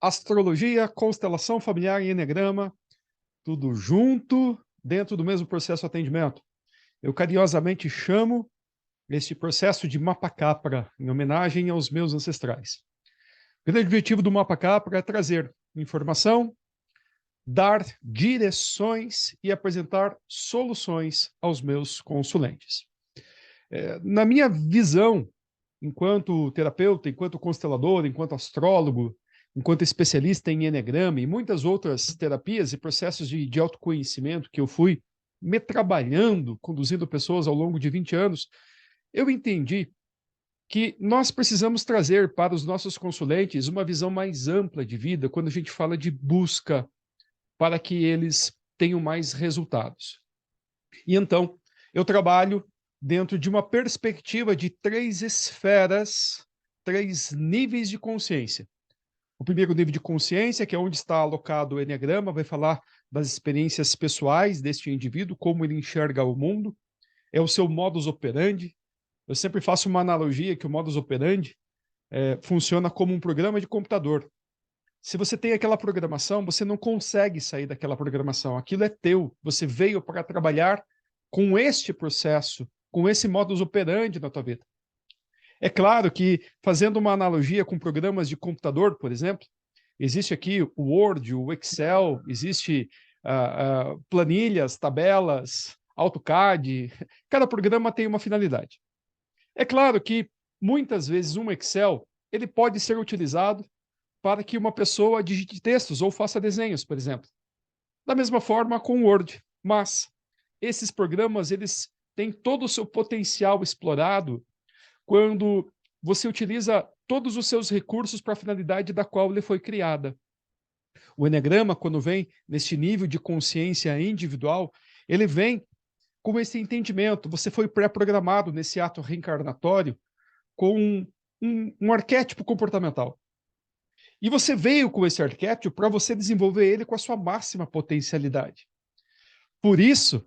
Astrologia, constelação familiar e enegrama, tudo junto dentro do mesmo processo de atendimento. Eu carinhosamente chamo este processo de Mapa Capra, em homenagem aos meus ancestrais. O grande objetivo do Mapa Capra é trazer informação, dar direções e apresentar soluções aos meus consulentes. Na minha visão, enquanto terapeuta, enquanto constelador, enquanto astrólogo, enquanto especialista em enegrama e muitas outras terapias e processos de autoconhecimento que eu fui me trabalhando, conduzindo pessoas ao longo de 20 anos, eu entendi que nós precisamos trazer para os nossos consulentes uma visão mais ampla de vida quando a gente fala de busca para que eles tenham mais resultados. E então, eu trabalho dentro de uma perspectiva de 3 esferas, 3 níveis de consciência. O primeiro nível de consciência, que é onde está alocado o enegrama, vai falar das experiências pessoais deste indivíduo, como ele enxerga o mundo, é o seu modus operandi. Eu sempre faço uma analogia que o modus operandi funciona como um programa de computador. Se você tem aquela programação, você não consegue sair daquela programação. Aquilo é teu. Você veio para trabalhar com este processo, com esse modus operandi na tua vida. É claro que, fazendo uma analogia com programas de computador, por exemplo, existe aqui o Word, o Excel, existe planilhas, tabelas, AutoCAD. Cada programa tem uma finalidade. É claro que, muitas vezes, um Excel ele pode ser utilizado para que uma pessoa digite textos ou faça desenhos, por exemplo. Da mesma forma com o Word. Mas esses programas eles têm todo o seu potencial explorado quando você utiliza todos os seus recursos para a finalidade da qual ele foi criada. O Eneagrama, quando vem neste nível de consciência individual, ele vem com esse entendimento. Você foi pré-programado nesse ato reencarnatório com um arquétipo comportamental. E você veio com esse arquétipo para você desenvolver ele com a sua máxima potencialidade. Por isso,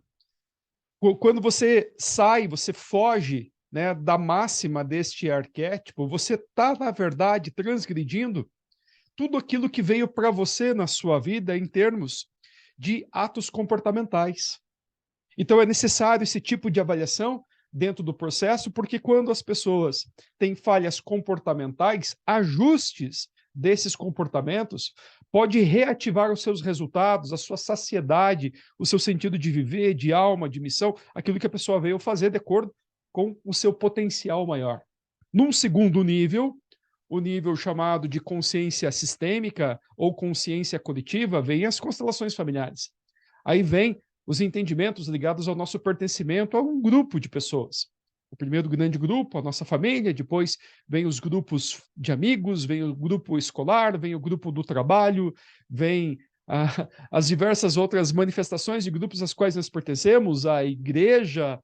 quando você sai, você foge, né, da máxima deste arquétipo, você está, na verdade, transgredindo tudo aquilo que veio para você na sua vida em termos de atos comportamentais. Então, é necessário esse tipo de avaliação dentro do processo, porque quando as pessoas têm falhas comportamentais, ajustes desses comportamentos pode reativar os seus resultados, a sua saciedade, o seu sentido de viver, de alma, de missão, aquilo que a pessoa veio fazer de acordo com o seu potencial maior. Num segundo nível, o nível chamado de consciência sistêmica ou consciência coletiva, vem as constelações familiares. Aí vem os entendimentos ligados ao nosso pertencimento a um grupo de pessoas. O primeiro grande grupo, a nossa família, depois vem os grupos de amigos, vem o grupo escolar, vem o grupo do trabalho, vem as diversas outras manifestações de grupos às quais nós pertencemos, a igreja,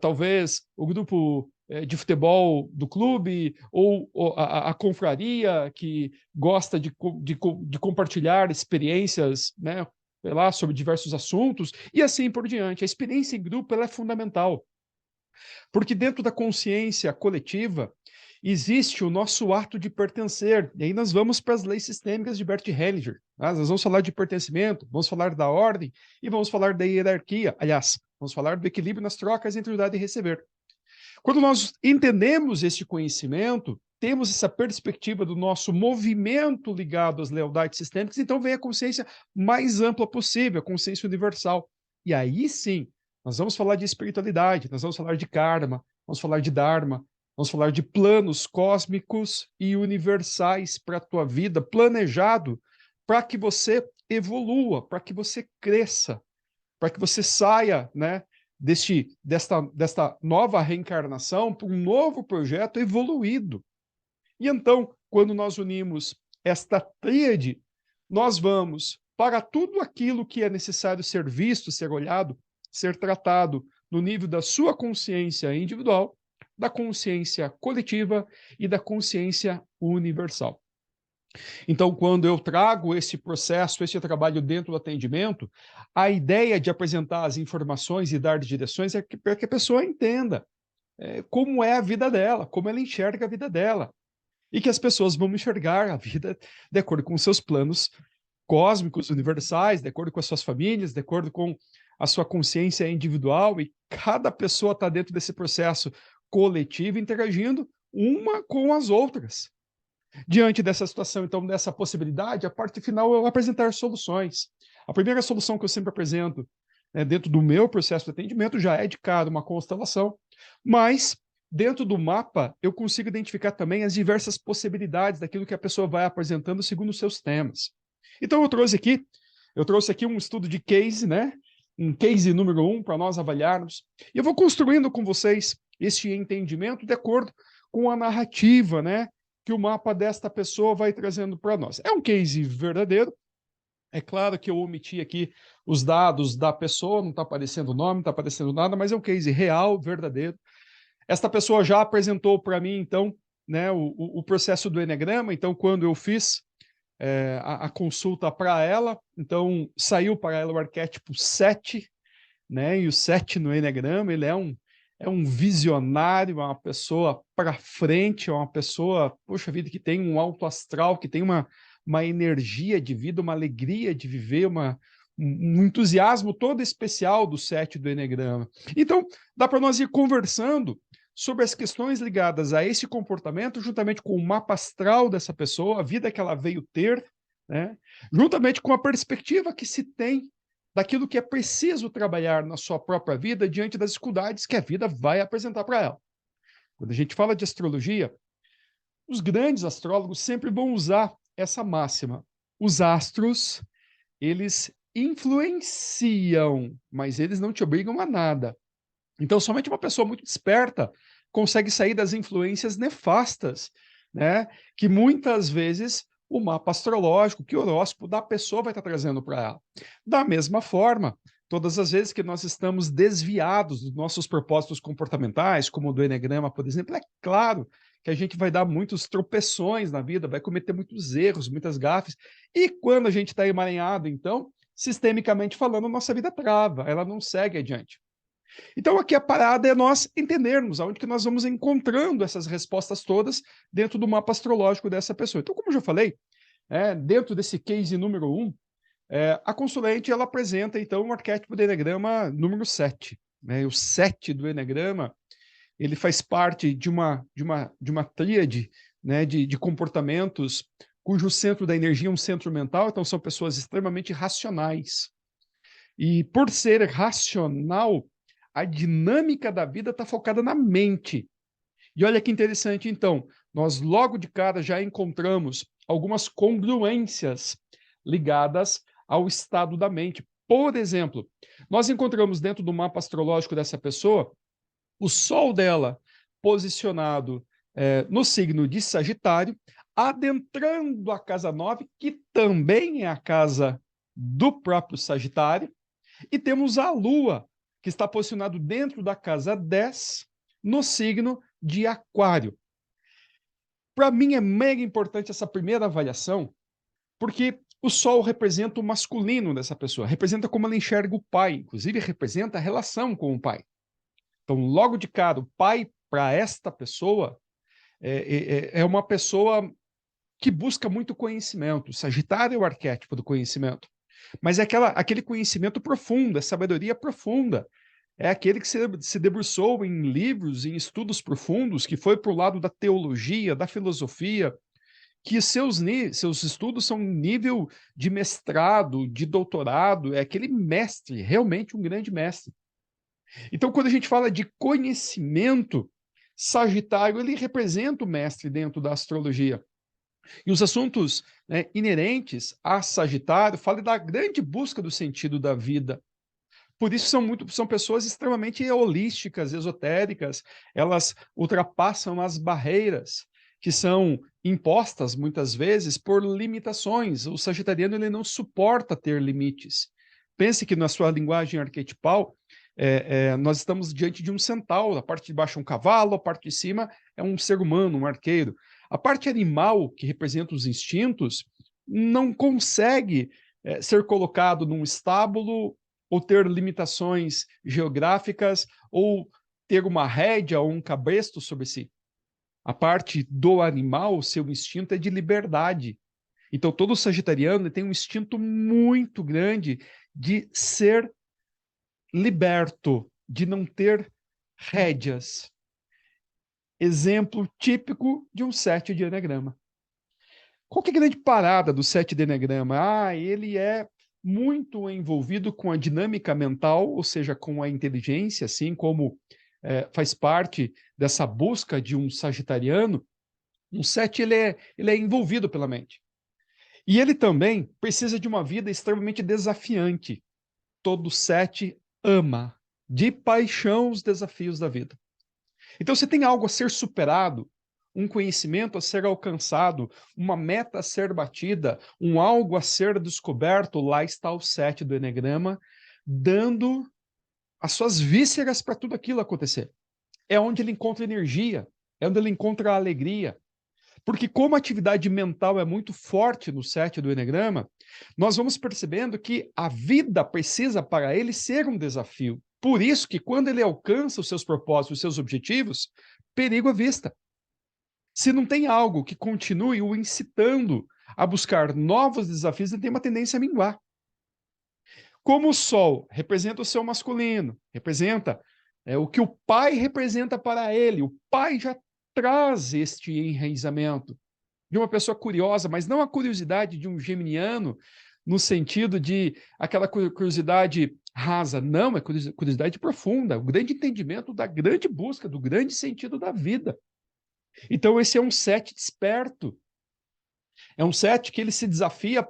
talvez o grupo de futebol do clube, ou a confraria que gosta de compartilhar experiências, né, sei lá, sobre diversos assuntos, e assim por diante. A experiência em grupo ela é fundamental, porque dentro da consciência coletiva existe o nosso ato de pertencer, e aí nós vamos para as leis sistêmicas de Bert Hellinger. Nós vamos falar de pertencimento, vamos falar da ordem, e vamos falar da hierarquia. Aliás, vamos falar do equilíbrio nas trocas entre o dar e receber. Quando nós entendemos este conhecimento, temos essa perspectiva do nosso movimento ligado às lealdades sistêmicas, então vem a consciência mais ampla possível, a consciência universal. E aí sim, nós vamos falar de espiritualidade, nós vamos falar de karma, vamos falar de dharma, vamos falar de planos cósmicos e universais para a tua vida, planejado para que você evolua, para que você cresça, para que você saia, né, desta nova reencarnação para um novo projeto evoluído. E então, quando nós unimos esta tríade, nós vamos para tudo aquilo que é necessário ser visto, ser olhado, ser tratado no nível da sua consciência individual, da consciência coletiva e da consciência universal. Então, quando eu trago esse processo, esse trabalho dentro do atendimento, a ideia de apresentar as informações e dar direções é para que a pessoa entenda como é a vida dela, como ela enxerga a vida dela. e que as pessoas vão enxergar a vida de acordo com os seus planos cósmicos, universais, de acordo com as suas famílias, de acordo com a sua consciência individual, e cada pessoa está dentro desse processo coletivo, interagindo uma com as outras. Diante dessa situação, então, dessa possibilidade, a parte final é eu apresentar soluções. A primeira solução que eu sempre apresento, né, dentro do meu processo de atendimento, já é de cara uma constelação, mas dentro do mapa eu consigo identificar também as diversas possibilidades daquilo que a pessoa vai apresentando segundo os seus temas. Então eu trouxe aqui um estudo de case, né? Um case número 1 para nós avaliarmos. E eu vou construindo com vocês este entendimento de acordo com a narrativa, né, que o mapa desta pessoa vai trazendo para nós. É um case verdadeiro. É claro que eu omiti aqui os dados da pessoa, não está aparecendo o nome, não está aparecendo nada, mas é um case real, verdadeiro. Esta pessoa já apresentou para mim, então, né, o processo do Eneagrama. Então, quando eu fiz a consulta para ela, então saiu para ela o arquétipo 7, né? E o 7 no Eneagrama, ele é um visionário, é uma pessoa para frente, é uma pessoa, poxa vida, que tem um alto astral, que tem uma energia de vida, uma alegria de viver, um entusiasmo todo especial do 7 do Eneagrama. Então, dá para nós ir conversando sobre as questões ligadas a esse comportamento, juntamente com o mapa astral dessa pessoa, a vida que ela veio ter, né? Juntamente com a perspectiva que se tem daquilo que é preciso trabalhar na sua própria vida diante das dificuldades que a vida vai apresentar para ela. Quando a gente fala de astrologia, os grandes astrólogos sempre vão usar essa máxima. Os astros, eles influenciam, mas eles não te obrigam a nada. Então, somente uma pessoa muito desperta consegue sair das influências nefastas, né? Que muitas vezes o mapa astrológico, que o horóscopo da pessoa vai estar trazendo para ela. Da mesma forma, todas as vezes que nós estamos desviados dos nossos propósitos comportamentais, como o do Eneagrama, por exemplo, é claro que a gente vai dar muitos tropeções na vida, vai cometer muitos erros, muitas gafes, e quando a gente está emaranhado, então, sistemicamente falando, nossa vida trava, ela não segue adiante. Então, aqui a parada é nós entendermos aonde que nós vamos encontrando essas respostas todas dentro do mapa astrológico dessa pessoa. Então, como eu já falei, dentro desse case número 1, a consulente ela apresenta, então, um arquétipo do Eneagrama número 7. Né? O 7 do Eneagrama, ele faz parte de uma tríade, né, de comportamentos cujo centro da energia é um centro mental, então são pessoas extremamente racionais. E por ser racional, a dinâmica da vida está focada na mente. E olha que interessante, então, nós logo de cara já encontramos algumas congruências ligadas ao estado da mente. Por exemplo, nós encontramos dentro do mapa astrológico dessa pessoa o Sol dela posicionado no signo de Sagitário, adentrando a casa 9, que também é a casa do próprio Sagitário, e temos a Lua, que está posicionado dentro da casa 10, no signo de Aquário. Para mim é mega importante essa primeira avaliação, porque o Sol representa o masculino dessa pessoa, representa como ela enxerga o pai, inclusive representa a relação com o pai. Então, logo de cara, o pai para esta pessoa é uma pessoa que busca muito conhecimento. O Sagitário é o arquétipo do conhecimento. Mas é aquele conhecimento profundo, é sabedoria profunda. É aquele que se debruçou em livros, em estudos profundos, que foi para o lado da teologia, da filosofia, que seus estudos são nível de mestrado, de doutorado, é aquele mestre, realmente um grande mestre. Então, quando a gente fala de conhecimento, Sagitário, ele representa o mestre dentro da astrologia. E os assuntos, né, inerentes a Sagitário falam da grande busca do sentido da vida. Por isso são pessoas extremamente holísticas, esotéricas, elas ultrapassam as barreiras que são impostas muitas vezes por limitações. O sagitariano ele não suporta ter limites. Pense que na sua linguagem arquetipal, nós estamos diante de um centauro, a parte de baixo é um cavalo, a parte de cima é um ser humano, um arqueiro. A parte animal, que representa os instintos, não consegue ser colocado num estábulo ou ter limitações geográficas ou ter uma rédea ou um cabresto sobre si. A parte do animal, o seu instinto é de liberdade. Então, todo sagitariano tem um instinto muito grande de ser liberto, de não ter rédeas. Exemplo típico de um 7 de eneagrama. Qual que é a grande parada do 7 de eneagrama? Ele é muito envolvido com a dinâmica mental, ou seja, com a inteligência, assim como faz parte dessa busca de um sagitariano. Um 7 ele é envolvido pela mente. E ele também precisa de uma vida extremamente desafiante. Todo 7 ama de paixão os desafios da vida. Então, você tem algo a ser superado, um conhecimento a ser alcançado, uma meta a ser batida, um algo a ser descoberto, lá está o 7 do eneagrama, dando as suas vísceras para tudo aquilo acontecer. É onde ele encontra energia, é onde ele encontra alegria. Porque como a atividade mental é muito forte no 7 do eneagrama, nós vamos percebendo que a vida precisa para ele ser um desafio. Por isso que quando ele alcança os seus propósitos, os seus objetivos, perigo à vista. Se não tem algo que continue o incitando a buscar novos desafios, ele tem uma tendência a minguar. Como o Sol representa o seu masculino, representa o que o pai representa para ele, o pai já traz este enraizamento de uma pessoa curiosa, mas não a curiosidade de um geminiano no sentido de aquela curiosidade rasa, não, é curiosidade profunda, o grande entendimento da grande busca, do grande sentido da vida. Então esse é um 7 desperto, é um 7 que ele se desafia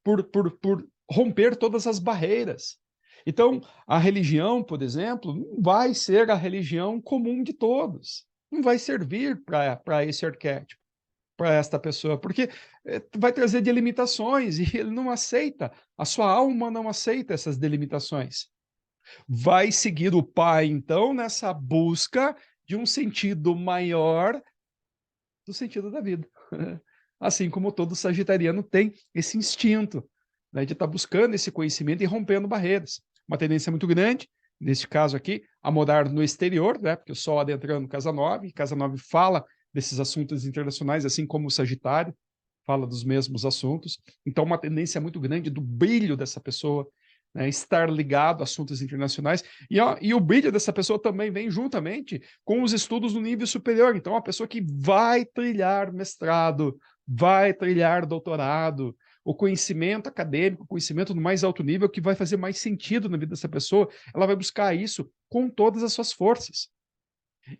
por romper todas as barreiras. Então, a religião, por exemplo, não vai ser a religião comum de todos, não vai servir para esse arquétipo, para esta pessoa, porque vai trazer delimitações e ele não aceita, a sua alma não aceita essas delimitações. Vai seguir o pai, então, nessa busca de um sentido maior do sentido da vida. Assim como todo sagitariano tem esse instinto, né, de estar buscando esse conhecimento e rompendo barreiras. Uma tendência muito grande, neste caso aqui, a morar no exterior, né, porque o Sol adentrando Casa 9, Casa 9 fala desses assuntos internacionais, assim como o Sagitário fala dos mesmos assuntos. Então, uma tendência muito grande do brilho dessa pessoa, né, estar ligado a assuntos internacionais. E o brilho dessa pessoa também vem juntamente com os estudos no nível superior. Então, a pessoa que vai trilhar mestrado, vai trilhar doutorado, o conhecimento acadêmico, o conhecimento no mais alto nível, que vai fazer mais sentido na vida dessa pessoa, ela vai buscar isso com todas as suas forças.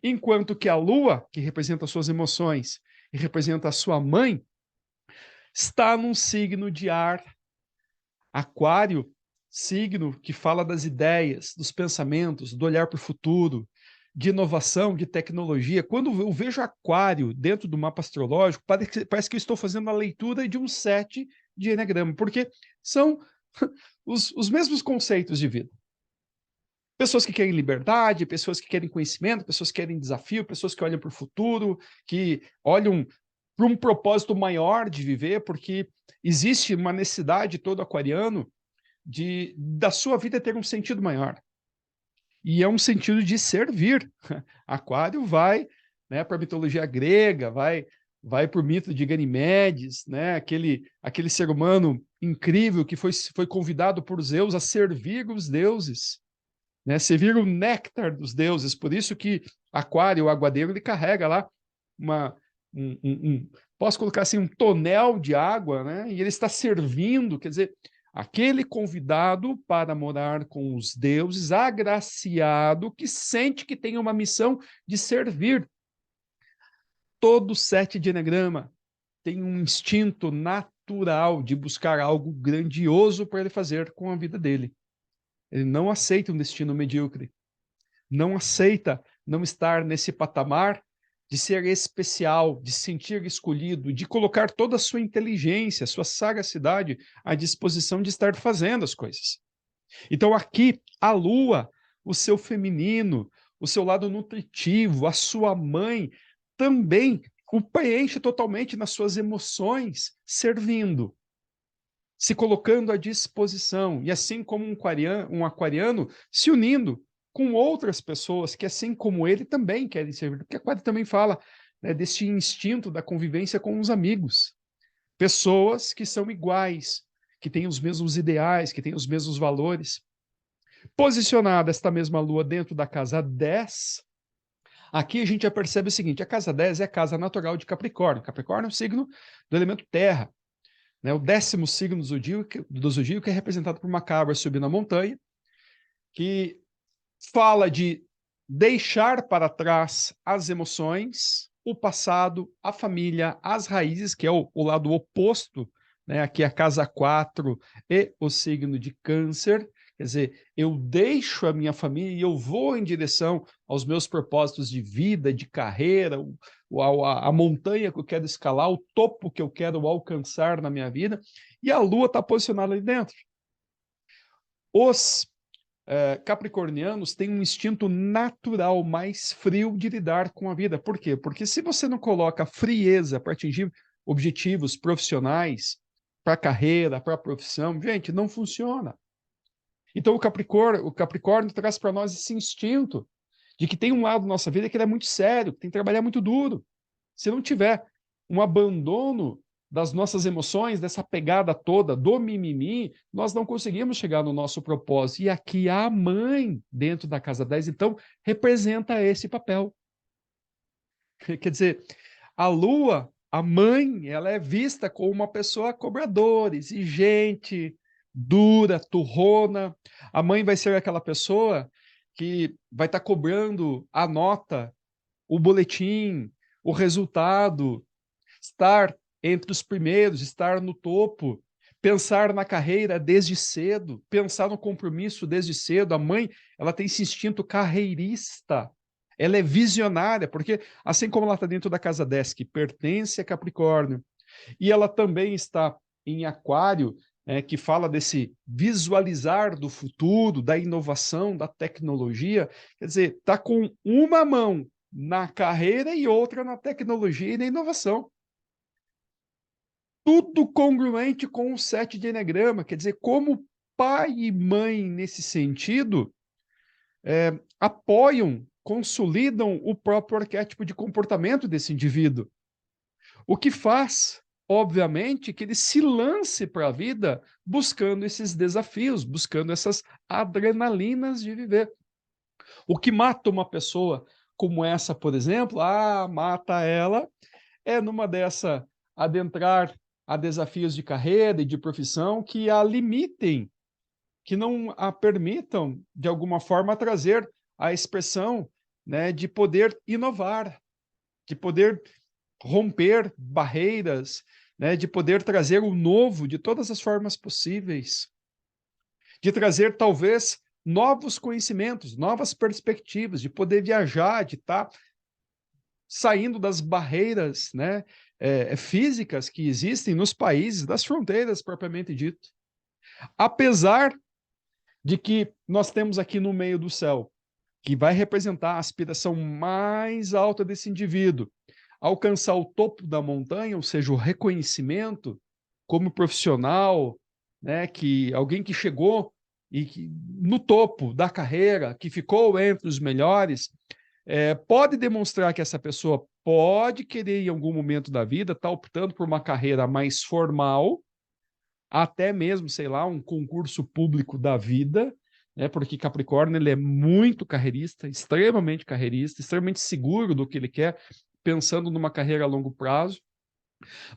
Enquanto que a Lua, que representa as suas emoções e representa a sua mãe, está num signo de ar. Aquário, signo que fala das ideias, dos pensamentos, do olhar para o futuro, de inovação, de tecnologia. Quando eu vejo Aquário dentro do mapa astrológico, parece que eu estou fazendo a leitura de um 7 de eneagrama, porque são os mesmos conceitos de vida. Pessoas que querem liberdade, pessoas que querem conhecimento, pessoas que querem desafio, pessoas que olham para o futuro, que olham para um propósito maior de viver, porque existe uma necessidade todo aquariano da sua vida ter um sentido maior. E é um sentido de servir. Aquário vai, né, para a mitologia grega, vai para o mito de Ganimedes, né, aquele ser humano incrível que foi convidado por Zeus a servir os deuses, né, servir o néctar dos deuses. Por isso que Aquário, o aguadeiro, ele carrega lá posso colocar assim, um tonel de água, né, e ele está servindo, quer dizer, aquele convidado para morar com os deuses, agraciado, que sente que tem uma missão de servir. Todo 7 de eneagrama tem um instinto natural de buscar algo grandioso para ele fazer com a vida dele. Ele não aceita um destino medíocre. Não aceita não estar nesse patamar de ser especial, de se sentir escolhido, de colocar toda a sua inteligência, sua sagacidade à disposição de estar fazendo as coisas. Então aqui, a Lua, o seu feminino, o seu lado nutritivo, a sua mãe, também o preenche totalmente nas suas emoções, servindo, se colocando à disposição, e assim como um aquariano se unindo com outras pessoas que, assim como ele, também querem servir. Porque Aquário também fala né, deste instinto da convivência com os amigos. Pessoas que são iguais, que têm os mesmos ideais, que têm os mesmos valores. Posicionada esta mesma lua dentro da casa 10, aqui a gente já percebe o seguinte: a casa 10 é a casa natural de Capricórnio. Capricórnio é o signo do elemento terra, né? O 10º signo do zodíaco é representado por uma cabra subindo a montanha, que fala de deixar para trás as emoções, o passado, a família, as raízes, que é o lado oposto, né? Aqui é a casa 4 e o signo de Câncer. Quer dizer, eu deixo a minha família e eu vou em direção aos meus propósitos de vida, de carreira, a montanha que eu quero escalar, o topo que eu quero alcançar na minha vida, e a lua está posicionada ali dentro. Os capricornianos têm um instinto natural mais frio de lidar com a vida. Por quê? Porque se você não coloca frieza para atingir objetivos profissionais, para a carreira, para a profissão, gente, não funciona. Então o Capricórnio traz para nós esse instinto de que tem um lado da nossa vida que ele é muito sério, que tem que trabalhar muito duro. Se não tiver um abandono das nossas emoções, dessa pegada toda do mimimi, nós não conseguimos chegar no nosso propósito. E aqui a mãe, dentro da casa 10, então, representa esse papel. Quer dizer, a lua, a mãe, ela é vista como uma pessoa cobradora, exigente, dura, turrona. A mãe vai ser aquela pessoa que vai estar cobrando a nota, o boletim, o resultado, estar entre os primeiros, estar no topo, pensar na carreira desde cedo, pensar no compromisso desde cedo. A mãe, ela tem esse instinto carreirista, ela é visionária, porque assim como ela está dentro da casa 10, que pertence a Capricórnio, e ela também está em Aquário, que fala desse visualizar do futuro, da inovação, da tecnologia, quer dizer, está com uma mão na carreira e outra na tecnologia e na inovação. Tudo congruente com o 7 de Eneagrama, quer dizer, como pai e mãe, nesse sentido, apoiam, consolidam o próprio arquétipo de comportamento desse indivíduo. O que faz, obviamente, que ele se lance para a vida buscando esses desafios, buscando essas adrenalinas de viver. O que mata uma pessoa como essa, por exemplo, mata ela, é numa dessa adentrar a desafios de carreira e de profissão que a limitem, que não a permitam, de alguma forma, trazer a expressão, né, de poder inovar, de poder romper barreiras, né, de poder trazer o novo de todas as formas possíveis, de trazer, talvez, novos conhecimentos, novas perspectivas, de poder viajar, de estar saindo das barreiras, né, físicas que existem nos países, das fronteiras propriamente dito. Apesar de que nós temos aqui no meio do céu, que vai representar a aspiração mais alta desse indivíduo, alcançar o topo da montanha, ou seja, o reconhecimento como profissional, né, que alguém que chegou e que, no topo da carreira, que ficou entre os melhores, pode demonstrar que essa pessoa pode querer, em algum momento da vida, estar optando por uma carreira mais formal, até mesmo, sei lá, um concurso público da vida, né? Porque Capricórnio ele é muito carreirista, extremamente seguro do que ele quer, pensando numa carreira a longo prazo.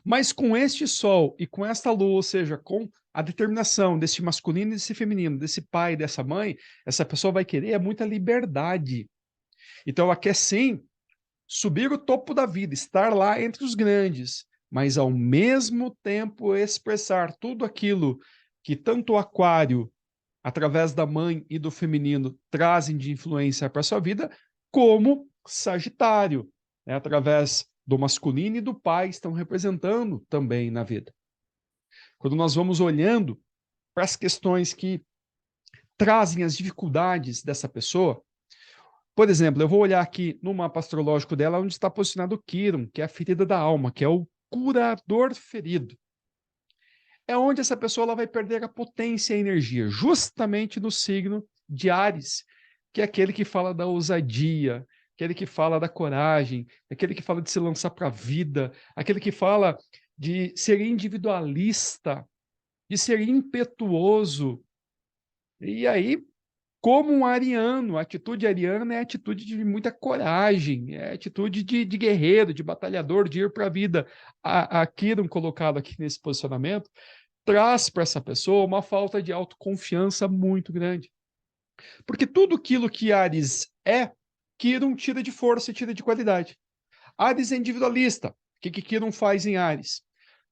Mas com este Sol e com esta Lua, ou seja, com a determinação desse masculino e desse feminino, desse pai e dessa mãe, essa pessoa vai querer muita liberdade. Então ela quer sim subir o topo da vida, estar lá entre os grandes, mas ao mesmo tempo expressar tudo aquilo que tanto o Aquário, através da mãe e do feminino, trazem de influência para a sua vida, como Sagitário, né, através do masculino e do pai, estão representando também na vida. Quando nós vamos olhando para as questões que trazem as dificuldades dessa pessoa, por exemplo, eu vou olhar aqui no mapa astrológico dela, onde está posicionado o Quirón, que é a ferida da alma, que é o curador ferido. É onde essa pessoa ela vai perder a potência e a energia, justamente no signo de Áries, que é aquele que fala da ousadia, aquele que fala da coragem, aquele que fala de se lançar para a vida, aquele que fala de ser individualista, de ser impetuoso. E aí, como um ariano, a atitude ariana é atitude de muita coragem, é atitude de guerreiro, de batalhador, de ir para a vida. A Kiran, colocado aqui nesse posicionamento, traz para essa pessoa uma falta de autoconfiança muito grande. Porque tudo aquilo que Ares é, Kiran tira de força e tira de qualidade. Ares é individualista. O que Kiran faz em Ares?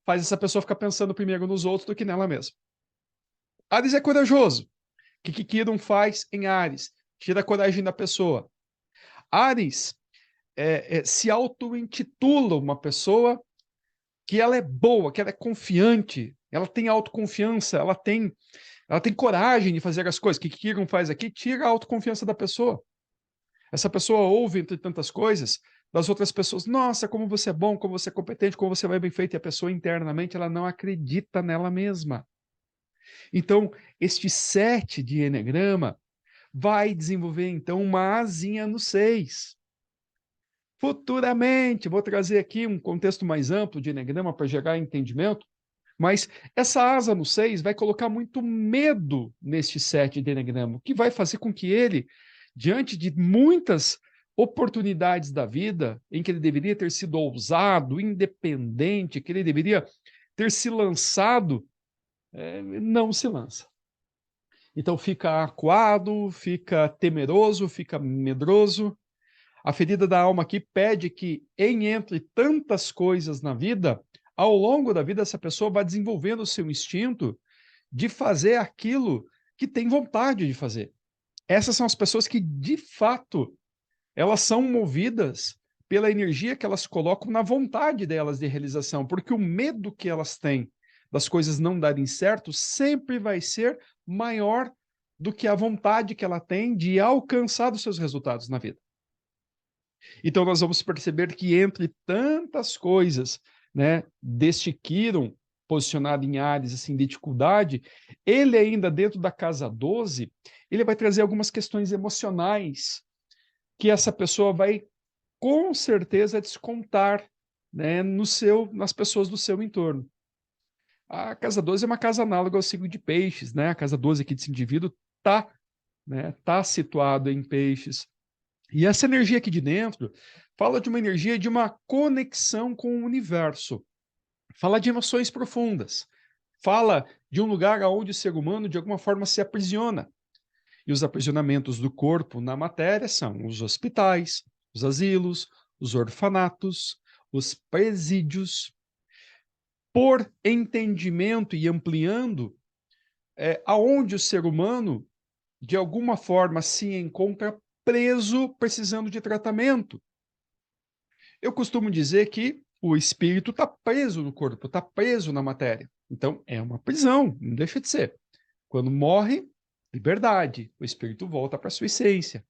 Faz essa pessoa ficar pensando primeiro nos outros do que nela mesma. Ares é corajoso. O que Kiran faz em Ares? Tira a coragem da pessoa. Ares se auto-intitula uma pessoa que ela é boa, que ela é confiante, ela tem autoconfiança, ela tem coragem de fazer as coisas. O que Kiran faz aqui? Tira a autoconfiança da pessoa. Essa pessoa ouve, entre tantas coisas, das outras pessoas: nossa, como você é bom, como você é competente, como você vai bem feito. E a pessoa internamente, ela não acredita nela mesma. Então, este 7 de Eneagrama vai desenvolver, então, uma asinha no 6. Futuramente, vou trazer aqui um contexto mais amplo de Eneagrama para gerar entendimento, mas essa asa no 6 vai colocar muito medo neste 7 de Eneagrama, o que vai fazer com que ele, diante de muitas oportunidades da vida, em que ele deveria ter sido ousado, independente, que ele deveria ter se lançado, não se lança. Então fica acuado, fica temeroso, fica medroso. A ferida da alma aqui pede que, entre tantas coisas na vida, ao longo da vida, essa pessoa vai desenvolvendo o seu instinto de fazer aquilo que tem vontade de fazer. Essas são as pessoas que, de fato, elas são movidas pela energia que elas colocam na vontade delas de realização, porque o medo que elas têm das coisas não darem certo sempre vai ser maior do que a vontade que ela tem de alcançar os seus resultados na vida. Então nós vamos perceber que entre tantas coisas, né, deste Quiron posicionado em Áries, assim, de dificuldade, ele ainda dentro da casa 12, ele vai trazer algumas questões emocionais que essa pessoa vai com certeza descontar, né, nas pessoas do seu entorno. A casa 12 é uma casa análoga ao signo de Peixes, né? A casa 12 aqui desse indivíduo está, né, tá situado em Peixes. E essa energia aqui de dentro fala de uma energia de uma conexão com o universo. Fala de emoções profundas. Fala de um lugar onde o ser humano, de alguma forma, se aprisiona. E os aprisionamentos do corpo na matéria são os hospitais, os asilos, os orfanatos, os presídios. Por entendimento e ampliando, aonde o ser humano, de alguma forma, se encontra preso, precisando de tratamento. Eu costumo dizer que o espírito está preso no corpo, está preso na matéria. Então, é uma prisão, não deixa de ser. Quando morre, liberdade, o espírito volta para sua essência.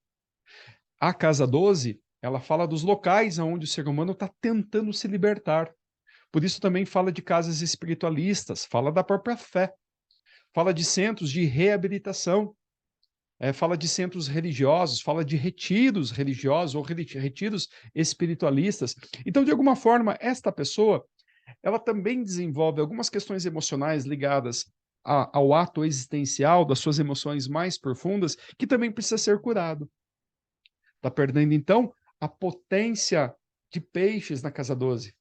A casa 12, ela fala dos locais onde o ser humano está tentando se libertar. Por isso também fala de casas espiritualistas, fala da própria fé, fala de centros de reabilitação, fala de centros religiosos, fala de retiros religiosos ou retiros espiritualistas. Então, de alguma forma, esta pessoa, ela também desenvolve algumas questões emocionais ligadas ao ato existencial, das suas emoções mais profundas, que também precisa ser curado. Está perdendo, então, a potência de Peixes na casa 12.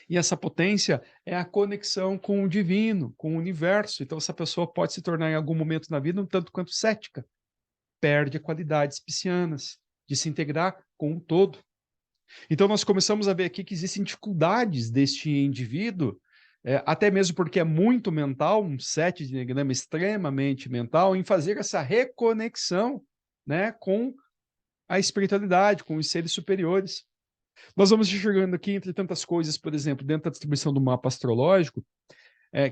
E essa potência é a conexão com o divino, com o universo. Então, essa pessoa pode se tornar, em algum momento na vida, um tanto quanto cética. Perde qualidades piscianas de se integrar com o todo. Então, nós começamos a ver aqui que existem dificuldades deste indivíduo, até mesmo porque é muito mental, um 7 de Eneagrama extremamente mental, em fazer essa reconexão, né, com a espiritualidade, com os seres superiores. Nós vamos enxergando aqui, entre tantas coisas, por exemplo, dentro da distribuição do mapa astrológico,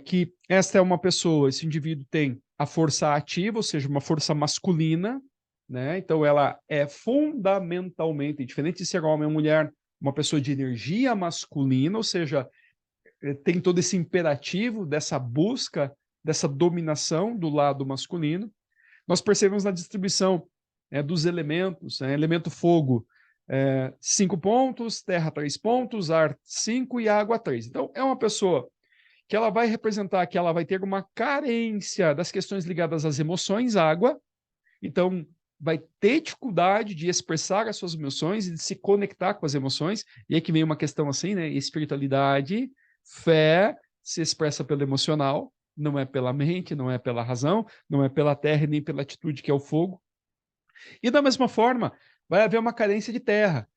que esta é uma pessoa, esse indivíduo tem a força ativa, ou seja, uma força masculina, né? Então ela é fundamentalmente, diferente de ser homem ou mulher, uma pessoa de energia masculina, ou seja, tem todo esse imperativo dessa busca, dessa dominação do lado masculino. Nós percebemos na distribuição dos elementos, elemento fogo, 5 pontos, terra 3 pontos, ar 5 e água 3. Então, é uma pessoa que ela vai representar que ela vai ter uma carência das questões ligadas às emoções, água, então vai ter dificuldade de expressar as suas emoções e de se conectar com as emoções, e aí que vem uma questão assim, né? Espiritualidade, fé, se expressa pelo emocional, não é pela mente, não é pela razão, não é pela terra nem pela atitude que é o fogo. E da mesma forma, vai haver uma carência de terra,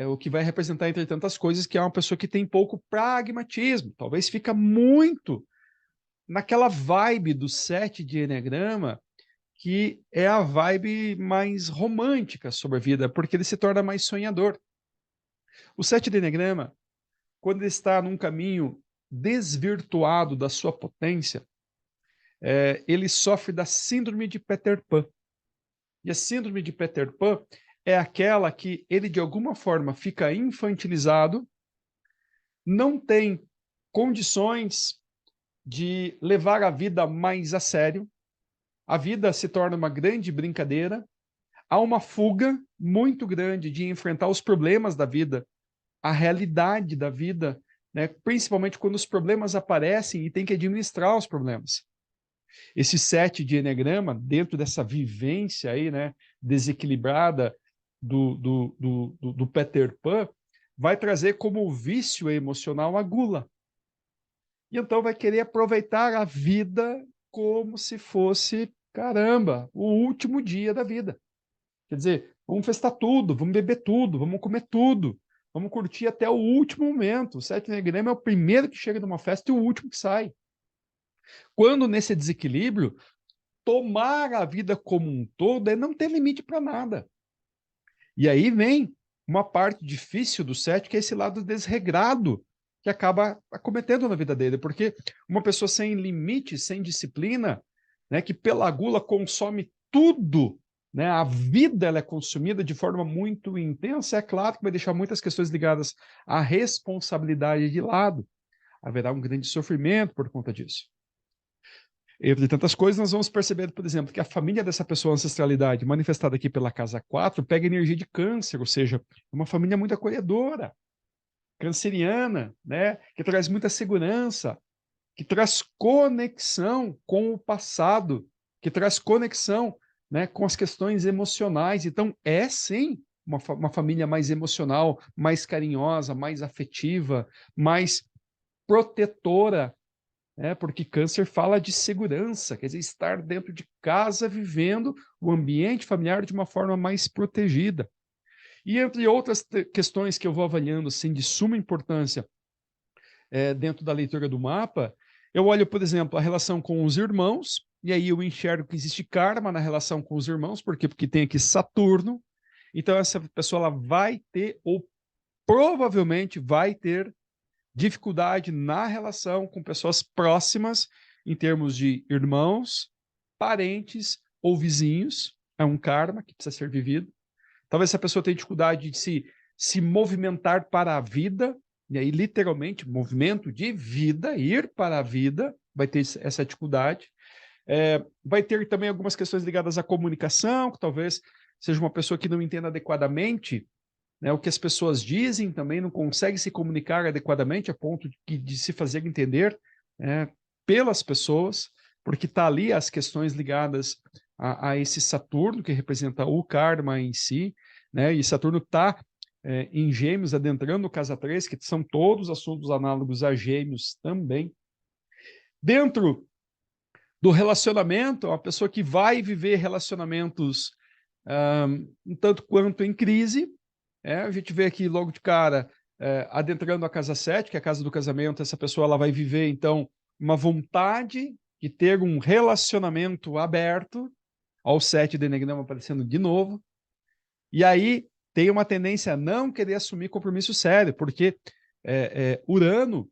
o que vai representar, entre tantas coisas, que é uma pessoa que tem pouco pragmatismo, talvez fica muito naquela vibe do 7 de Eneagrama, que é a vibe mais romântica sobre a vida, porque ele se torna mais sonhador. O 7 de Eneagrama, quando ele está num caminho desvirtuado da sua potência, ele sofre da síndrome de Peter Pan. E a síndrome de Peter Pan é aquela que ele, de alguma forma, fica infantilizado, não tem condições de levar a vida mais a sério, a vida se torna uma grande brincadeira, há uma fuga muito grande de enfrentar os problemas da vida, a realidade da vida, né? Principalmente quando os problemas aparecem e tem que administrar os problemas. Esse 7 de Eneagrama, dentro dessa vivência aí, né, desequilibrada do Peter Pan, vai trazer como vício emocional a gula. E então vai querer aproveitar a vida como se fosse, caramba, o último dia da vida. Quer dizer, vamos festar tudo, vamos beber tudo, vamos comer tudo, vamos curtir até o último momento. O 7 Eneagrama é o primeiro que chega numa festa e o último que sai. Quando nesse desequilíbrio, tomar a vida como um todo é não ter limite para nada. E aí vem uma parte difícil do 7, que é esse lado desregrado, que acaba acometendo na vida dele, porque uma pessoa sem limite, sem disciplina, né, que pela gula consome tudo, né, a vida ela é consumida de forma muito intensa, é claro que vai deixar muitas questões ligadas à responsabilidade de lado. Haverá um grande sofrimento por conta disso. Entre tantas coisas, nós vamos perceber, por exemplo, que a família dessa pessoa, ancestralidade, manifestada aqui pela casa 4, pega energia de câncer, ou seja, uma família muito acolhedora, canceriana, né, que traz muita segurança, que traz conexão com o passado, que traz conexão, né, com as questões emocionais. Então, é sim uma família mais emocional, mais carinhosa, mais afetiva, mais protetora, porque câncer fala de segurança, quer dizer, estar dentro de casa, vivendo o ambiente familiar de uma forma mais protegida. E entre outras questões que eu vou avaliando assim, de suma importância dentro da leitura do mapa, eu olho, por exemplo, a relação com os irmãos, e aí eu enxergo que existe karma na relação com os irmãos, por quê? Porque tem aqui Saturno, então essa pessoa ela vai ter, ou provavelmente vai ter, dificuldade na relação com pessoas próximas, em termos de irmãos, parentes ou vizinhos. É um karma que precisa ser vivido. Talvez essa pessoa tenha dificuldade de se movimentar para a vida, e aí literalmente, movimento de vida, ir para a vida, vai ter essa dificuldade. Vai ter também algumas questões ligadas à comunicação, que talvez seja uma pessoa que não entenda adequadamente, né, o que as pessoas dizem, também não consegue se comunicar adequadamente a ponto de se fazer entender pelas pessoas, porque está ali as questões ligadas a esse Saturno, que representa o karma em si, né, e Saturno está em Gêmeos, adentrando o Casa 3, que são todos assuntos análogos a Gêmeos também. Dentro do relacionamento, uma pessoa que vai viver relacionamentos um tanto quanto em crise. A gente vê aqui logo de cara, adentrando a casa 7, que é a casa do casamento, essa pessoa ela vai viver, então, uma vontade de ter um relacionamento aberto, ao 7 de Eneagrama aparecendo de novo, e aí tem uma tendência a não querer assumir compromisso sério, porque Urano,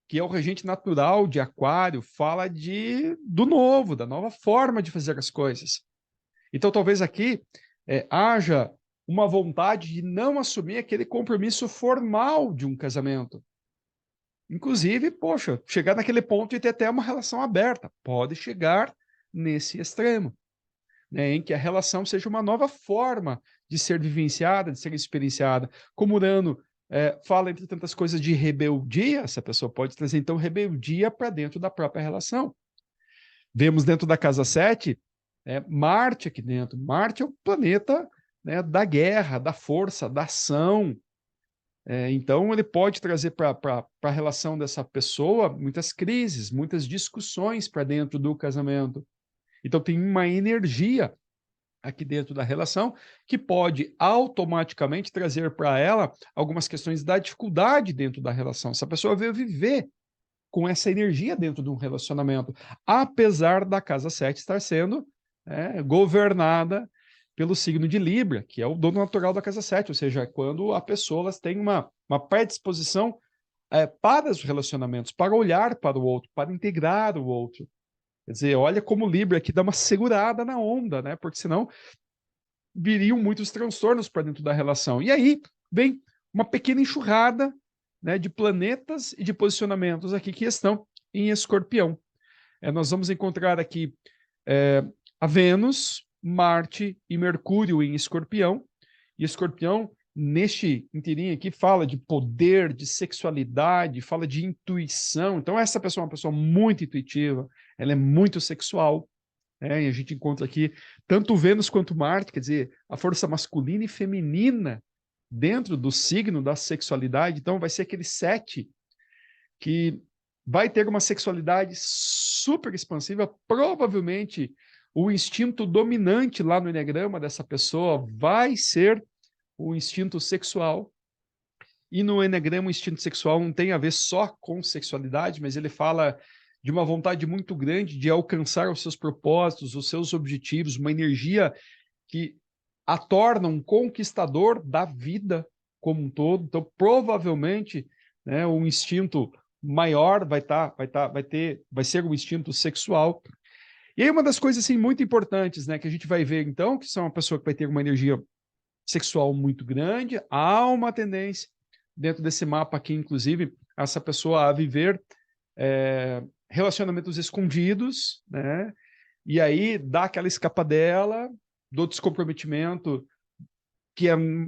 que é o regente natural de Aquário, fala do novo, da nova forma de fazer as coisas. Então, talvez aqui haja uma vontade de não assumir aquele compromisso formal de um casamento. Inclusive, poxa, chegar naquele ponto de ter até uma relação aberta. Pode chegar nesse extremo, né, em que a relação seja uma nova forma de ser vivenciada, de ser experienciada. Como Urano fala, entre tantas coisas, de rebeldia, essa pessoa pode trazer, então, rebeldia para dentro da própria relação. Vemos dentro da casa 7, Marte aqui dentro. Marte é o planeta, né, da guerra, da força, da ação. Então, ele pode trazer para a relação dessa pessoa muitas crises, muitas discussões para dentro do casamento. Então, tem uma energia aqui dentro da relação que pode automaticamente trazer para ela algumas questões da dificuldade dentro da relação. Essa pessoa veio viver com essa energia dentro de um relacionamento, apesar da casa 7 estar sendo governada pelo signo de Libra, que é o dono natural da casa 7, ou seja, quando a pessoa elas tem uma predisposição para os relacionamentos, para olhar para o outro, para integrar o outro. Quer dizer, olha como o Libra aqui dá uma segurada na onda, né? Porque senão viriam muitos transtornos para dentro da relação. E aí vem uma pequena enxurrada, né, de planetas e de posicionamentos aqui que estão em Escorpião. Nós vamos encontrar aqui a Vênus, Marte e Mercúrio em Escorpião. E Escorpião, neste inteirinho aqui, fala de poder, de sexualidade, fala de intuição. Então, essa pessoa é uma pessoa muito intuitiva, ela é muito sexual. E a gente encontra aqui tanto Vênus quanto Marte, quer dizer, a força masculina e feminina dentro do signo da sexualidade. Então, vai ser aquele 7 que vai ter uma sexualidade super expansiva. Provavelmente, o instinto dominante lá no eneagrama dessa pessoa vai ser o instinto sexual. E no eneagrama, o instinto sexual não tem a ver só com sexualidade, mas ele fala de uma vontade muito grande de alcançar os seus propósitos, os seus objetivos, uma energia que a torna um conquistador da vida como um todo. Então, provavelmente, né, um instinto maior vai ser um instinto sexual. E aí uma das coisas assim muito importantes, né, que a gente vai ver então, que são uma pessoa que vai ter uma energia sexual muito grande, há uma tendência dentro desse mapa aqui, inclusive, essa pessoa a viver relacionamentos escondidos, né? E aí dá aquela escapadela do descomprometimento que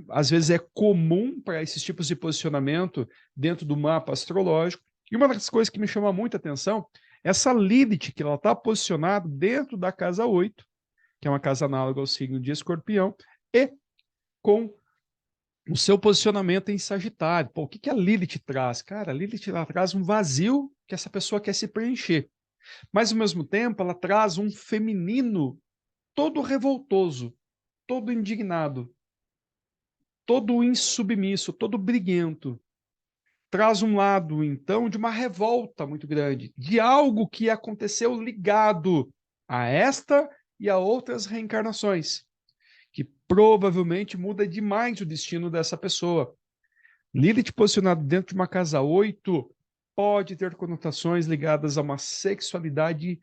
às vezes é comum para esses tipos de posicionamento dentro do mapa astrológico. E uma das coisas que me chama muita atenção é essa Lilith, que ela está posicionada dentro da casa 8, que é uma casa análoga ao signo de Escorpião, e com o seu posicionamento em Sagitário. Pô, o que a Lilith traz? Cara, a Lilith ela traz um vazio que essa pessoa quer se preencher. Mas, ao mesmo tempo, ela traz um feminino todo revoltoso, todo indignado, todo insubmisso, todo briguento. Traz um lado, então, de uma revolta muito grande, de algo que aconteceu ligado a esta e a outras reencarnações, que provavelmente muda demais o destino dessa pessoa. Lilith posicionado dentro de uma casa 8 pode ter conotações ligadas a uma sexualidade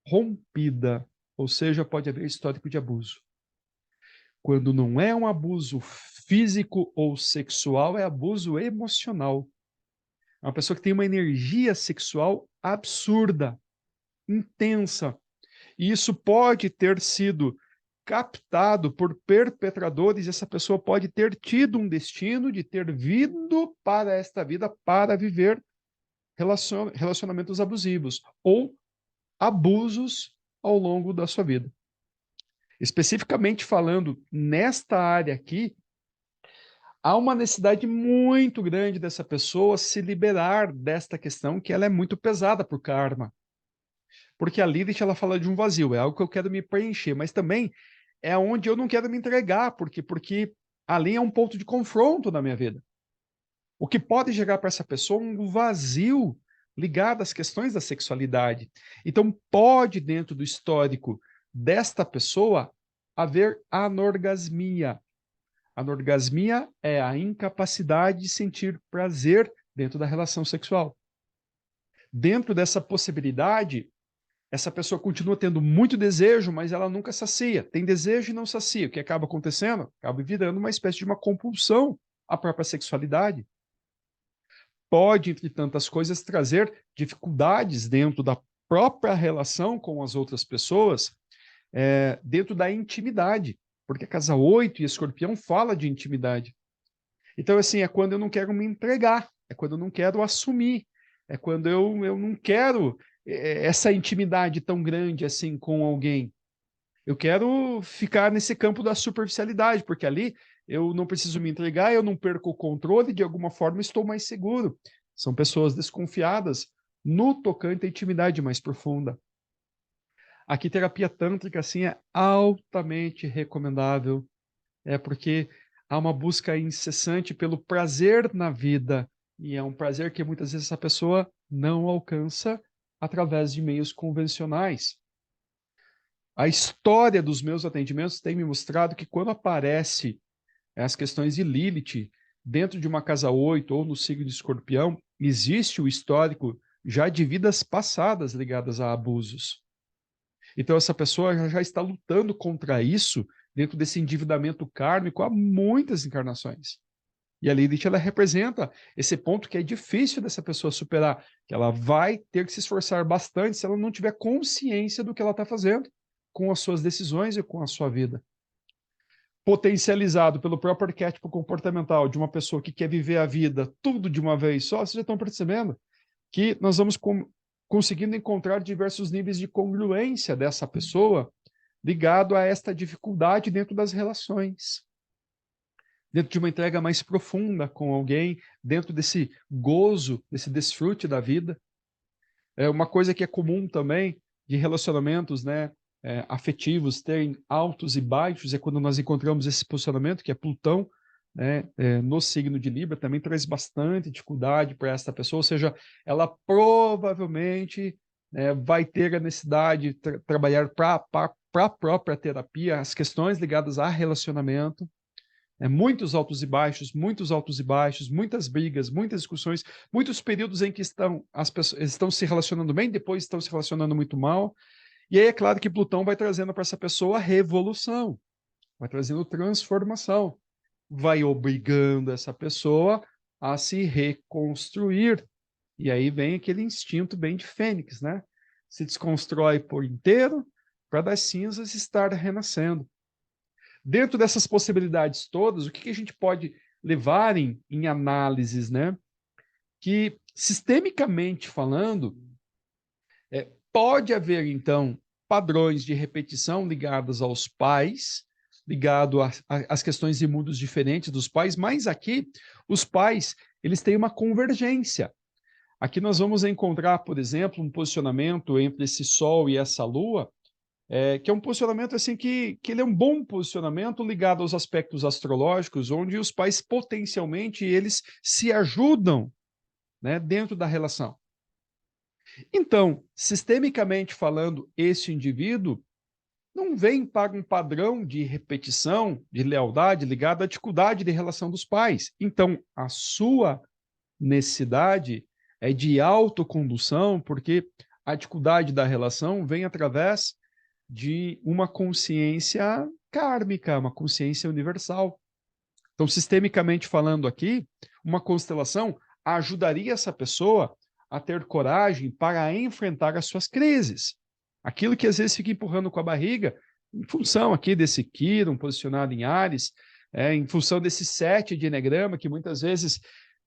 rompida, ou seja, pode haver histórico de abuso. Quando não é um abuso físico ou sexual, é abuso emocional. É uma pessoa que tem uma energia sexual absurda, intensa. E isso pode ter sido captado por perpetradores, e essa pessoa pode ter tido um destino de ter vindo para esta vida para viver relacionamentos abusivos ou abusos ao longo da sua vida. Especificamente falando nesta área aqui, há uma necessidade muito grande dessa pessoa se liberar desta questão, que ela é muito pesada para o karma. Porque a Lilith, ela fala de um vazio, é algo que eu quero me preencher, mas também é onde eu não quero me entregar, porque ali é um ponto de confronto na minha vida. O que pode gerar para essa pessoa um vazio ligado às questões da sexualidade. Então, pode, dentro do histórico desta pessoa, haver anorgasmia. Anorgasmia é a incapacidade de sentir prazer dentro da relação sexual. Dentro dessa possibilidade, essa pessoa continua tendo muito desejo, mas ela nunca sacia. Tem desejo e não sacia. O que acaba acontecendo? Acaba virando uma espécie de uma compulsão à própria sexualidade. Pode, entre tantas coisas, trazer dificuldades dentro da própria relação com as outras pessoas, dentro da intimidade. porque a casa 8 e Escorpião fala de intimidade. Então, assim, é quando eu não quero me entregar, é quando eu não quero assumir, é quando eu não quero essa intimidade tão grande assim com alguém. Eu quero ficar nesse campo da superficialidade, porque ali eu não preciso me entregar, eu não perco o controle, de alguma forma estou mais seguro. São pessoas desconfiadas no tocante à intimidade mais profunda. Aqui, terapia tântrica, assim, é altamente recomendável, porque há uma busca incessante pelo prazer na vida, e é um prazer que muitas vezes essa pessoa não alcança através de meios convencionais. A história dos meus atendimentos tem me mostrado que quando aparece as questões de Lilith dentro de uma casa 8 ou no signo de Escorpião, existe o histórico já de vidas passadas ligadas a abusos. Então essa pessoa já está lutando contra isso dentro desse endividamento kármico há muitas encarnações. E a Lilith, ela representa esse ponto que é difícil dessa pessoa superar, que ela vai ter que se esforçar bastante se ela não tiver consciência do que ela está fazendo com as suas decisões e com a sua vida. Potencializado pelo próprio arquétipo comportamental de uma pessoa que quer viver a vida tudo de uma vez só, vocês já estão percebendo que nós vamos conseguindo encontrar diversos níveis de congruência dessa pessoa ligado a esta dificuldade dentro das relações, dentro de uma entrega mais profunda com alguém, dentro desse gozo, desse desfrute da vida. É uma coisa que é comum também de relacionamentos, né, afetivos terem altos e baixos, é quando nós encontramos esse posicionamento, que é Plutão, né, no signo de Libra, também traz bastante dificuldade para esta pessoa, ou seja, ela provavelmente vai ter a necessidade de trabalhar para a própria terapia, as questões ligadas a relacionamento, muitos altos e baixos, muitas brigas, muitas discussões, muitos períodos em que as pessoas estão se relacionando bem, depois estão se relacionando muito mal. E aí é claro que Plutão vai trazendo para essa pessoa revolução, vai trazendo transformação, vai obrigando essa pessoa a se reconstruir. E aí vem aquele instinto bem de fênix, né? Se desconstrói por inteiro para das cinzas estar renascendo. Dentro dessas possibilidades todas, o que a gente pode levar em análises, né? Que, sistemicamente falando, pode haver, então, padrões de repetição ligados aos pais, ligado às questões de mundos diferentes dos pais, mas aqui, os pais, eles têm uma convergência. Aqui nós vamos encontrar, por exemplo, um posicionamento entre esse Sol e essa Lua, que é um posicionamento assim que ele é um bom posicionamento ligado aos aspectos astrológicos, onde os pais potencialmente eles se ajudam, né, dentro da relação. Então, sistemicamente falando, esse indivíduo não vem para um padrão de repetição, de lealdade ligado à dificuldade de relação dos pais. Então, a sua necessidade é de autocondução, porque a dificuldade da relação vem através de uma consciência kármica, uma consciência universal. Então, sistemicamente falando aqui, uma constelação ajudaria essa pessoa a ter coragem para enfrentar as suas crises. Aquilo que às vezes fica empurrando com a barriga, em função aqui desse Quirón posicionado em Áries, em função desse 7 de Eneagrama, que muitas vezes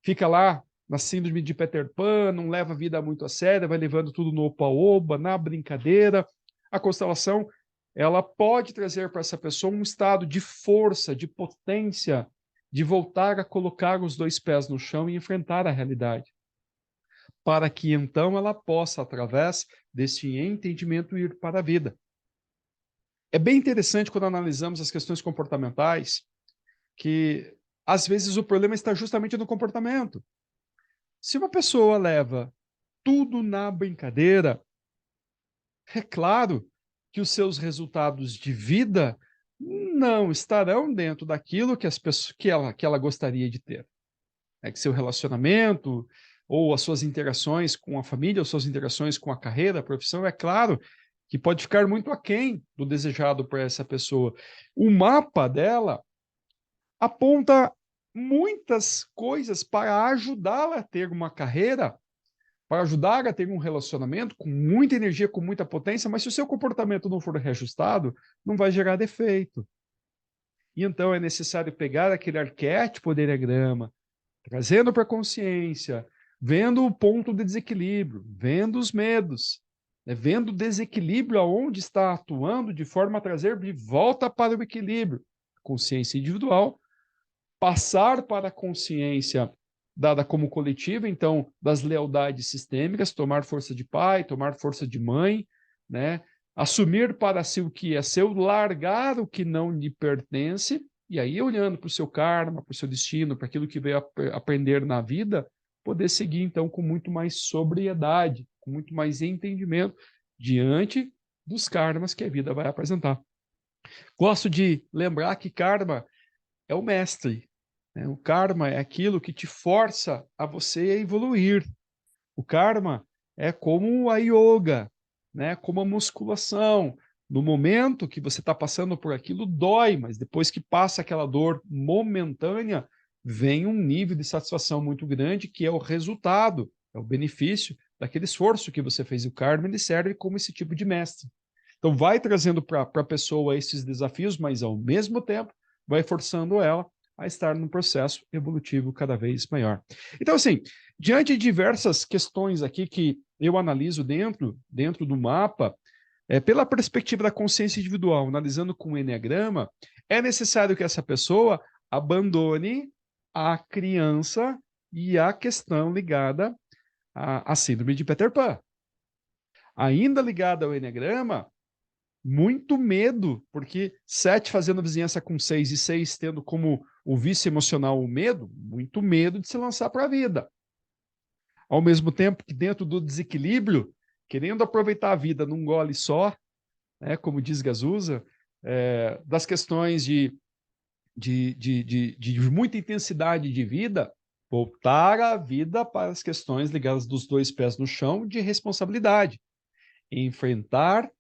fica lá na síndrome de Peter Pan, não leva a vida muito a sério, vai levando tudo no opa-oba, na brincadeira. A constelação, ela pode trazer para essa pessoa um estado de força, de potência, de voltar a colocar os dois pés no chão e enfrentar a realidade, para que então ela possa, através desse entendimento, ir para a vida. É bem interessante quando analisamos as questões comportamentais, que às vezes o problema está justamente no comportamento. Se uma pessoa leva tudo na brincadeira, é claro que os seus resultados de vida não estarão dentro daquilo que as pessoas que ela gostaria de ter. É que seu relacionamento ou as suas interações com a família, ou suas interações com a carreira, a profissão, é claro que pode ficar muito aquém do desejado para essa pessoa. O mapa dela aponta muitas coisas para ajudá-la a ter uma carreira, para ajudar a ter um relacionamento com muita energia, com muita potência, mas se o seu comportamento não for reajustado, não vai gerar defeito. E então é necessário pegar aquele arquétipo do eneagrama, trazendo para a consciência, vendo o ponto de desequilíbrio, vendo os medos, né, vendo o desequilíbrio aonde está atuando, de forma a trazer de volta para o equilíbrio. Consciência individual, passar para a consciência dada como coletiva, então, das lealdades sistêmicas, tomar força de pai, tomar força de mãe, né? Assumir para si o que é seu, largar o que não lhe pertence, e aí, olhando para o seu karma, para o seu destino, para aquilo que veio aprender na vida, poder seguir, então, com muito mais sobriedade, com muito mais entendimento, diante dos karmas que a vida vai apresentar. Gosto de lembrar que karma é o mestre, né? O karma é aquilo que te força a você evoluir. O karma é como a yoga, né? Como a musculação. No momento que você está passando por aquilo, dói, mas depois que passa aquela dor momentânea, vem um nível de satisfação muito grande, que é o resultado, é o benefício daquele esforço que você fez. O karma ele serve como esse tipo de mestre. Então, vai trazendo para a pessoa esses desafios, mas ao mesmo tempo vai forçando ela a estar num processo evolutivo cada vez maior. Então, assim, diante de diversas questões aqui que eu analiso dentro do mapa, pela perspectiva da consciência individual, analisando com o eneagrama, é necessário que essa pessoa abandone a criança e a questão ligada à síndrome de Peter Pan. Ainda ligada ao eneagrama, muito medo, porque 7 fazendo vizinhança com 6 e 6 tendo como o vício emocional o medo, muito medo de se lançar para a vida. Ao mesmo tempo que dentro do desequilíbrio, querendo aproveitar a vida num gole só, né, como diz Gazusa, das questões de muita intensidade de vida, voltar a vida para as questões ligadas dos 2 pés no chão de responsabilidade. Enfrentar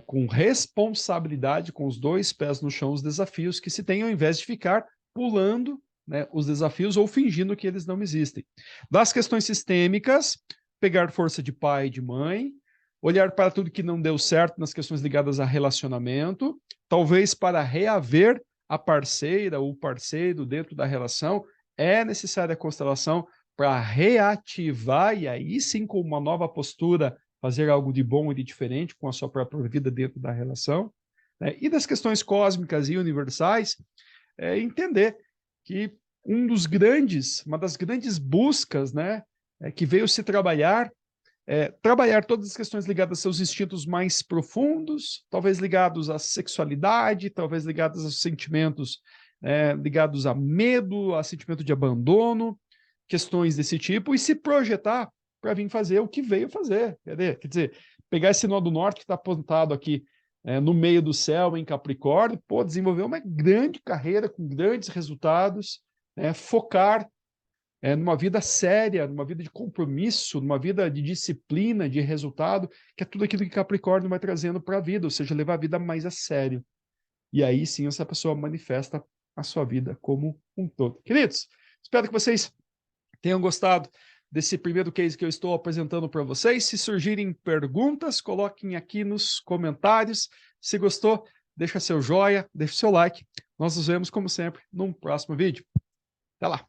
com responsabilidade, com os 2 pés no chão, os desafios que se tem, ao invés de ficar pulando, né, os desafios ou fingindo que eles não existem. Das questões sistêmicas, pegar força de pai e de mãe, olhar para tudo que não deu certo nas questões ligadas a relacionamento, talvez para reaver a parceira ou o parceiro dentro da relação, é necessária a constelação para reativar, e aí sim com uma nova postura, fazer algo de bom e de diferente com a sua própria vida dentro da relação, né? E das questões cósmicas e universais, entender que uma das grandes buscas, né, que veio se trabalhar todas as questões ligadas aos seus instintos mais profundos, talvez ligados à sexualidade, talvez ligados aos sentimentos ligados a medo, a sentimento de abandono, questões desse tipo, e se projetar para vir fazer o que veio fazer. Quer dizer, pegar esse nó do norte que está apontado aqui no meio do céu, em Capricórnio, desenvolver uma grande carreira com grandes resultados, focar numa vida séria, numa vida de compromisso, numa vida de disciplina, de resultado, que é tudo aquilo que Capricórnio vai trazendo para a vida, ou seja, levar a vida mais a sério. E aí sim essa pessoa manifesta a sua vida como um todo. Queridos, espero que vocês tenham gostado desse primeiro case que eu estou apresentando para vocês. Se surgirem perguntas, coloquem aqui nos comentários. Se gostou, deixa seu joinha, deixa seu like. Nós nos vemos, como sempre, num próximo vídeo. Até lá!